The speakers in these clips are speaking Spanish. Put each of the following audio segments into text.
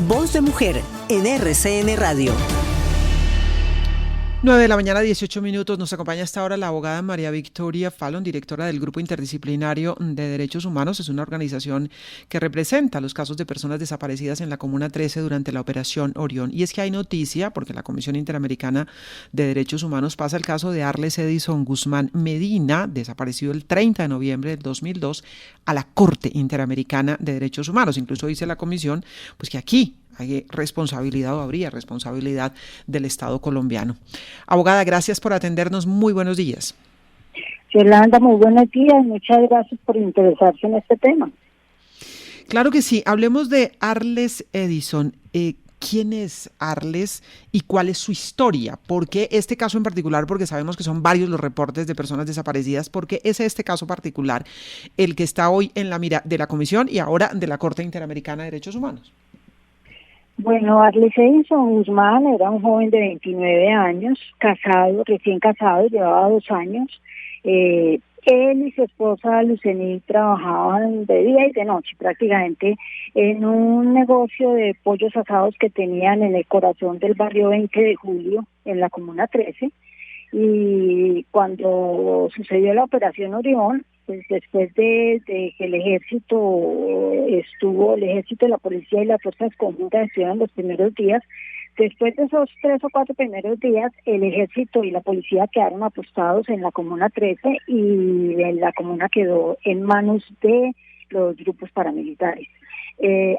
Voz de Mujer en RCN Radio. 9:18 a.m. Nos acompaña hasta ahora la abogada María Victoria Fallon, directora del Grupo Interdisciplinario de Derechos Humanos. Es una organización que representa los casos de personas desaparecidas en la Comuna 13 durante la Operación Orión. Y es que hay noticia, porque la Comisión Interamericana de Derechos Humanos pasa el caso de Arles Edison Guzmán Medina, desaparecido el 30 de noviembre del 2002, a la Corte Interamericana de Derechos Humanos. Incluso dice la Comisión pues que aquí hay responsabilidad o habría responsabilidad del Estado colombiano. Abogada, gracias por atendernos. Muy buenos días. Yolanda, muy buenos días. Muchas gracias por interesarse en este tema. Claro que sí. Hablemos de Arles Edison. ¿Quién es Arles y cuál es su historia? ¿Por qué este caso en particular? Porque sabemos que son varios los reportes de personas desaparecidas. ¿Por qué es este caso particular el que está hoy en la mira de la Comisión y ahora de la Corte Interamericana de Derechos Humanos? Bueno, Arles Edison Guzmán era un joven de 29 años, casado, recién casado, llevaba 2 años. Él y su esposa Lucení trabajaban de día y de noche prácticamente en un negocio de pollos asados que tenían en el corazón del barrio 20 de Julio, en la Comuna 13. Y cuando sucedió la Operación Orión, pues después de que el ejército, la policía y las fuerzas conjuntas estuvieron los primeros días, después de esos 3 o 4 primeros días, el ejército y la policía quedaron apostados en la Comuna 13 y la comuna quedó en manos de los grupos paramilitares.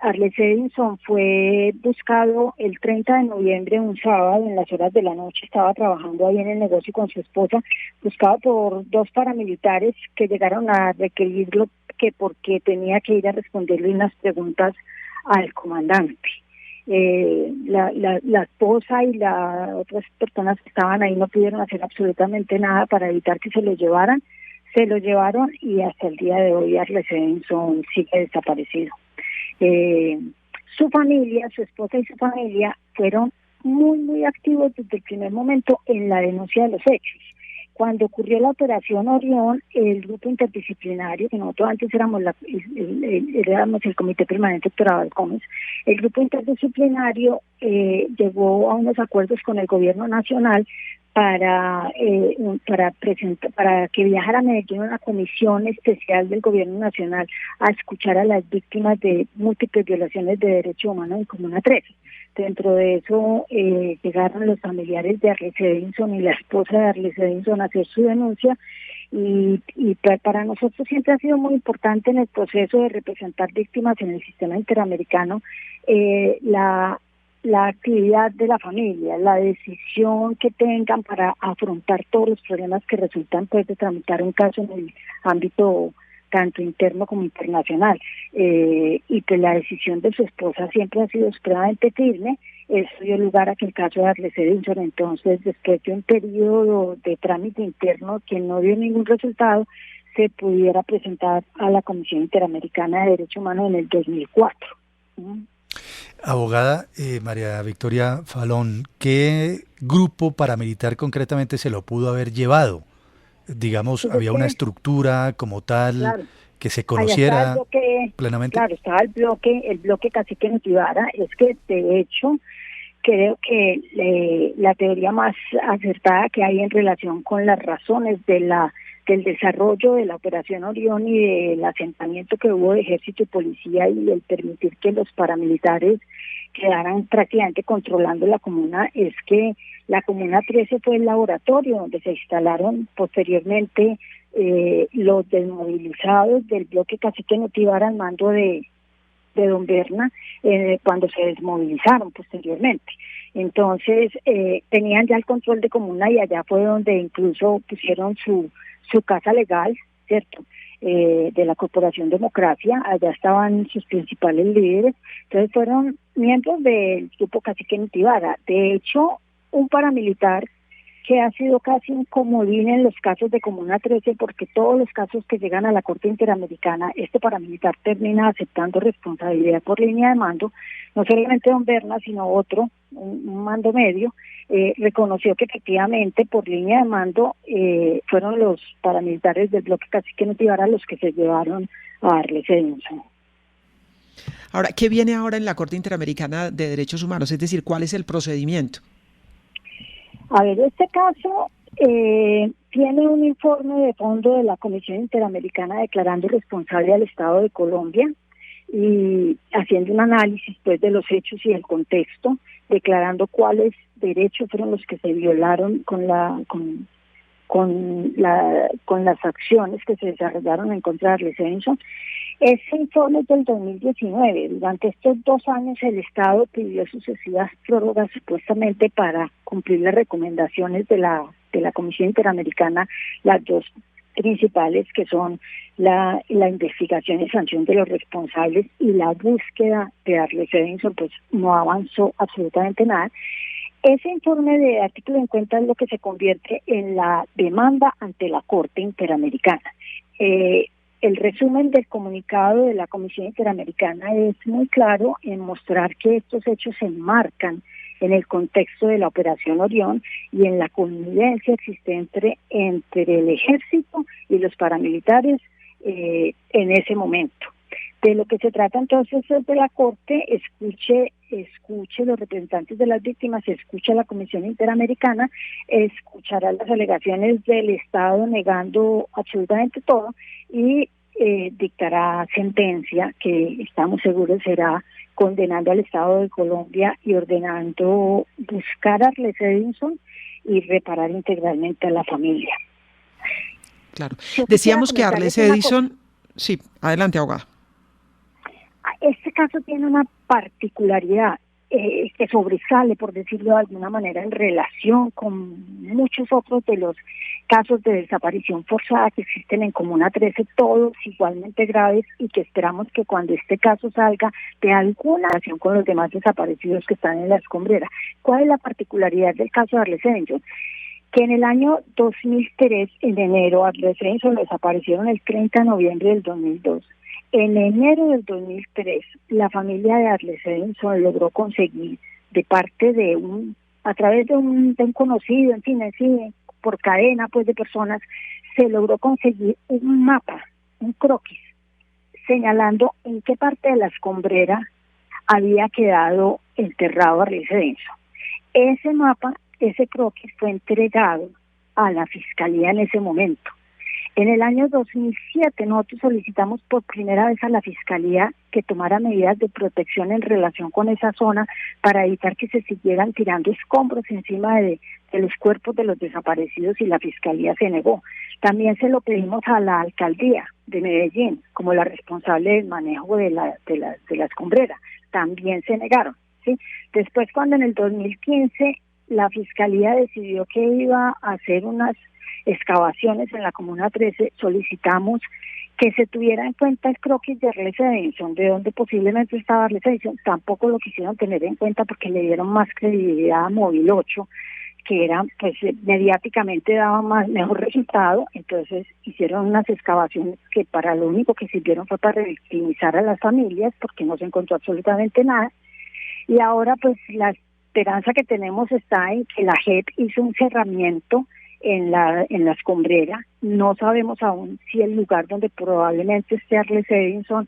Arles Edison fue buscado el 30 de noviembre, un sábado, en las horas de la noche. Estaba trabajando ahí en el negocio con su esposa, buscado por 2 paramilitares que llegaron a requerirlo porque tenía que ir a responderle unas preguntas al comandante. La esposa y las otras personas que estaban ahí no pudieron hacer absolutamente nada para evitar que se lo llevaran. Se lo llevaron y hasta el día de hoy Arles Edison sigue desaparecido. Su familia, su esposa y su familia fueron muy activos desde el primer momento en la denuncia de los hechos. Cuando ocurrió la Operación Orión, el grupo interdisciplinario, que nosotros antes éramos el Comité Permanente Doctorado Gómez, el grupo interdisciplinario llegó a unos acuerdos con el gobierno nacional para que viajara a Medellín una comisión especial del gobierno nacional a escuchar a las víctimas de múltiples violaciones de derechos humanos en Comuna 13. Dentro de eso llegaron los familiares de Arles Edison y la esposa de Arles Edison a hacer su denuncia y para nosotros siempre ha sido muy importante en el proceso de representar víctimas en el sistema interamericano la actividad de la familia, la decisión que tengan para afrontar todos los problemas que resultan pues de tramitar un caso en el ámbito tanto interno como internacional. Y pues la decisión de su esposa siempre ha sido supremamente firme. Eso dio lugar a que el caso de Arles Edison, entonces, después de un periodo de trámite interno que no dio ningún resultado, se pudiera presentar a la Comisión Interamericana de Derechos Humanos en el 2004. Abogada María Victoria Fallon, ¿qué grupo paramilitar concretamente se lo pudo haber llevado? Digamos, ¿había una estructura como tal, claro, que se conociera plenamente? Claro, estaba el bloque Cacique Notibara. Es que, de hecho, creo que la teoría más acertada que hay en relación con las razones del desarrollo de la Operación Orión y del asentamiento que hubo de ejército y policía y el permitir que los paramilitares quedaran prácticamente controlando la comuna es que la Comuna 13 fue el laboratorio donde se instalaron posteriormente los desmovilizados del bloque Cacique Notibara al mando de don Berna cuando se desmovilizaron posteriormente. Entonces tenían ya el control de comuna y allá fue donde incluso pusieron su casa legal, ¿cierto? De la Corporación Democracia. Allá estaban sus principales líderes. Entonces fueron miembros del grupo Cacique Notibara. De hecho, un paramilitar que ha sido casi un comodín en los casos de Comuna 13, porque todos los casos que llegan a la Corte Interamericana, este paramilitar termina aceptando responsabilidad por línea de mando. No solamente don Berna, sino otro, un mando medio, reconoció que efectivamente por línea de mando fueron los paramilitares del bloque Cacique Notibara los que se llevaron a Arles Edison. Ahora, ¿qué viene ahora en la Corte Interamericana de Derechos Humanos? Es decir, ¿cuál es el procedimiento? A ver, este caso tiene un informe de fondo de la Comisión Interamericana declarando responsable al Estado de Colombia y haciendo un análisis pues de los hechos y el contexto, declarando cuáles derechos fueron los que se violaron con las acciones que se desarrollaron en contra de Arlie Stevenson. Ese informe es del 2019. Durante estos 2 años el Estado pidió sucesivas prórrogas supuestamente para cumplir las recomendaciones de la Comisión Interamericana, las dos principales que son la investigación y sanción de los responsables y la búsqueda de Arlie Stevenson, pues no avanzó absolutamente nada. Ese informe de artículo 50 es lo que se convierte en la demanda ante la Corte Interamericana. El resumen del comunicado de la Comisión Interamericana es muy claro en mostrar que estos hechos se enmarcan en el contexto de la Operación Orión y en la connivencia existente entre el ejército y los paramilitares en ese momento. De lo que se trata entonces es de la Corte, escuche los representantes de las víctimas, escucha la Comisión Interamericana, escuchará las alegaciones del Estado negando absolutamente todo y dictará sentencia que estamos seguros será condenando al Estado de Colombia y ordenando buscar a Arlie Stevenson y reparar integralmente a la familia. Claro. Decíamos que Arlie Stevenson... Sí, adelante, abogada. Este caso tiene una particularidad que sobresale, por decirlo de alguna manera, en relación con muchos otros de los casos de desaparición forzada que existen en Comuna 13, todos igualmente graves y que esperamos que cuando este caso salga de alguna relación con los demás desaparecidos que están en la escombrera. ¿Cuál es la particularidad del caso de Arlie Stevenson? Que en el año 2003, en enero, Arlie Stevenson lo desaparecieron el 30 de noviembre del 2002. En enero del 2003, la familia de Arlie Stevenson logró conseguir de parte de a través de un conocido, en fin, por cadena pues de personas, se logró conseguir un mapa, un croquis, señalando en qué parte de la escombrera había quedado enterrado Arlie Stevenson. Ese mapa, ese croquis fue entregado a la Fiscalía en ese momento. En el año 2007 nosotros solicitamos por primera vez a la Fiscalía que tomara medidas de protección en relación con esa zona para evitar que se siguieran tirando escombros encima de los cuerpos de los desaparecidos y la Fiscalía se negó. También se lo pedimos a la Alcaldía de Medellín como la responsable del manejo de la escombrera. También se negaron, ¿sí? Después, cuando en el 2015 la Fiscalía decidió que iba a hacer unas excavaciones en la Comuna 13, solicitamos que se tuviera en cuenta el croquis de Arlie Stevenson, de donde posiblemente estaba Arlie Stevenson. Tampoco lo quisieron tener en cuenta porque le dieron más credibilidad a Móvil 8, que era, pues, mediáticamente daba mejor resultado. Entonces hicieron unas excavaciones que para lo único que sirvieron fue para revictimizar a las familias, porque no se encontró absolutamente nada. Y ahora, pues, la esperanza que tenemos está en que la JEP hizo un cerramiento en la escombrera. No sabemos aún si el lugar donde probablemente esté Arlie Stevenson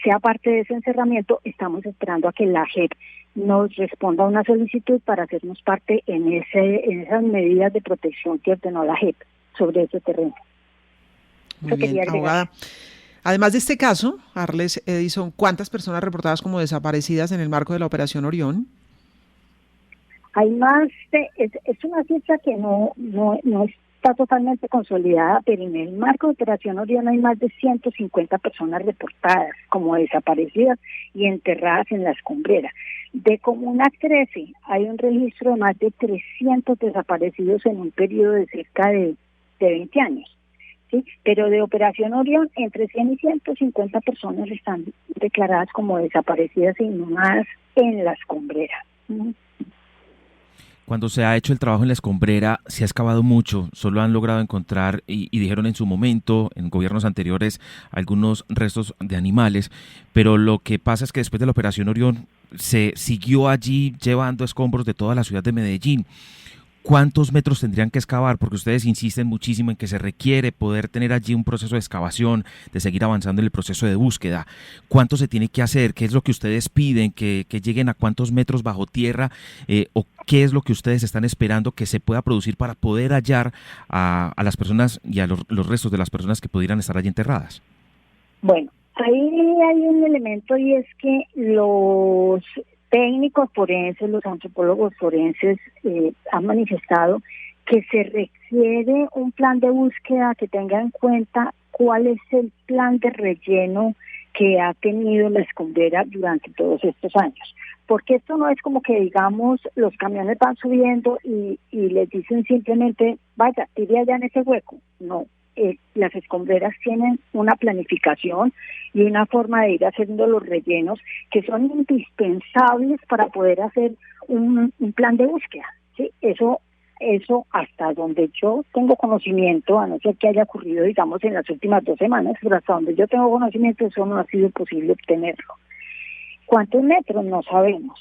sea parte de ese encerramiento. Estamos esperando a que la JEP nos responda a una solicitud para hacernos parte en esas medidas de protección que ordenó la JEP sobre ese terreno. Muy bien, abogada. Además de este caso, Arlie Stevenson, ¿cuántas personas reportadas como desaparecidas en el marco de la Operación Orión? Hay más, es una cifra que no está totalmente consolidada, pero en el marco de Operación Orión hay más de 150 personas reportadas como desaparecidas y enterradas en la escombrera. De Comuna 13 hay un registro de más de 300 desaparecidos en un periodo de cerca de 20 años. ¿Sí? Pero de Operación Orión, entre 100 y 150 personas están declaradas como desaparecidas e inhumadas en la escombrera. Cuando se ha hecho el trabajo en la escombrera, se ha excavado mucho, solo han logrado encontrar, y dijeron en su momento, en gobiernos anteriores, algunos restos de animales, pero lo que pasa es que después de la Operación Orión se siguió allí llevando escombros de toda la ciudad de Medellín. ¿cuántos metros tendrían que excavar? Porque ustedes insisten muchísimo en que se requiere poder tener allí un proceso de excavación, de seguir avanzando en el proceso de búsqueda. ¿Cuánto se tiene que hacer? ¿Qué es lo que ustedes piden? ¿Que lleguen a cuántos metros bajo tierra? ¿O qué es lo que ustedes están esperando que se pueda producir para poder hallar a las personas y a los restos de las personas que pudieran estar allí enterradas? Bueno, ahí hay un elemento y es que los técnicos forenses, los antropólogos forenses han manifestado que se requiere un plan de búsqueda que tenga en cuenta cuál es el plan de relleno que ha tenido la escombrera durante todos estos años. Porque esto no es como que, digamos, los camiones van subiendo y les dicen simplemente, vaya, tire allá en ese hueco. No, las escombreras tienen una planificación y una forma de ir haciendo los rellenos que son indispensables para poder hacer un plan de búsqueda, ¿sí? Eso hasta donde yo tengo conocimiento, a no ser que haya ocurrido, digamos, en las últimas 2 semanas, pero hasta donde yo tengo conocimiento, eso no ha sido posible obtenerlo. ¿Cuántos metros? No sabemos.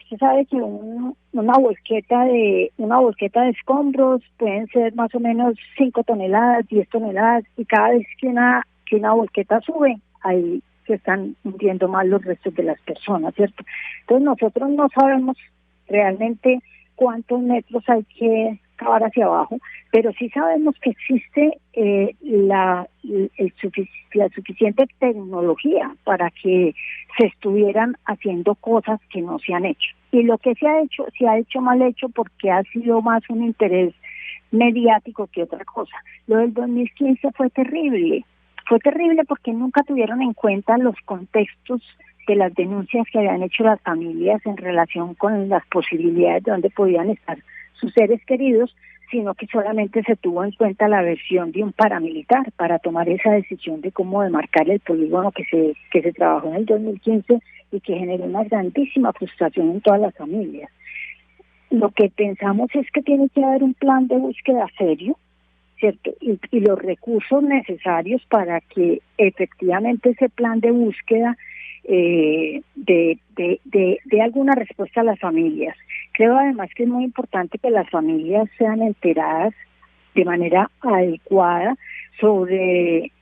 Usted sabe que una volqueta de escombros pueden ser más o menos 5 toneladas, 10 toneladas, y cada vez que una volqueta sube, ahí se están hundiendo más los restos de las personas, ¿cierto? Entonces nosotros no sabemos realmente cuántos metros hay que cavar hacia abajo, pero sí sabemos que existe la suficiente tecnología para que se estuvieran haciendo cosas que no se han hecho. Y lo que se ha hecho mal hecho porque ha sido más un interés mediático que otra cosa. Lo del 2015 fue terrible porque nunca tuvieron en cuenta los contextos de las denuncias que habían hecho las familias en relación con las posibilidades de dónde podían estar sus seres queridos, sino que solamente se tuvo en cuenta la versión de un paramilitar para tomar esa decisión de cómo demarcar el polígono que se trabajó en el 2015 y que generó una grandísima frustración en todas las familias. Lo que pensamos es que tiene que haber un plan de búsqueda serio, ¿cierto? Y los recursos necesarios para que efectivamente ese plan de búsqueda de alguna respuesta a las familias. Creo además que es muy importante que las familias sean enteradas de manera adecuada sobre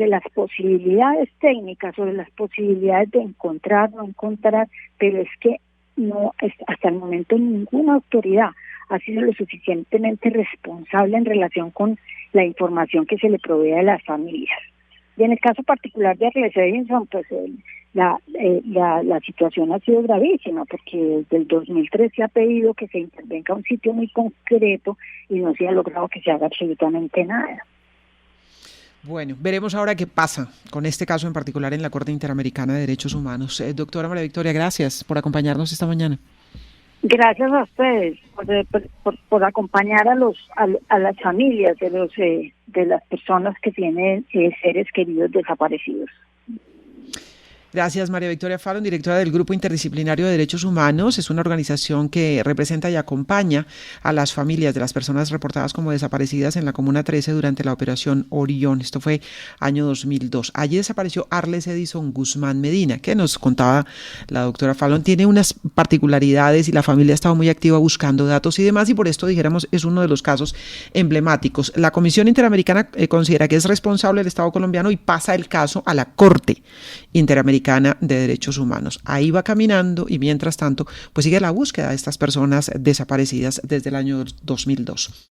las posibilidades técnicas, sobre las posibilidades de encontrar, no encontrar, pero es que no, hasta el momento ninguna autoridad ha sido lo suficientemente responsable en relación con la información que se le provee a las familias. Y en el caso particular de Arles Edinson, pues la situación ha sido gravísima, porque desde el 2003 se ha pedido que se intervenga a un sitio muy concreto y no se ha logrado que se haga absolutamente nada. Bueno, veremos ahora qué pasa con este caso en particular en la Corte Interamericana de Derechos Humanos. Doctora María Victoria, gracias por acompañarnos esta mañana. Gracias a ustedes por acompañar a las familias de las personas que tienen seres queridos desaparecidos. Gracias, María Victoria Fallon, directora del Grupo Interdisciplinario de Derechos Humanos. Es una organización que representa y acompaña a las familias de las personas reportadas como desaparecidas en la Comuna 13 durante la Operación Orión. Esto fue año 2002. Allí desapareció Arles Edinson Guzmán Medina, que nos contaba la doctora Fallon. Tiene unas particularidades y la familia ha estado muy activa buscando datos y demás, y por esto, dijéramos, es uno de los casos emblemáticos. La Comisión Interamericana considera que es responsable el Estado colombiano y pasa el caso a la Corte Interamericana de Derechos Humanos. Ahí va caminando y mientras tanto pues sigue la búsqueda de estas personas desaparecidas desde el año 2002.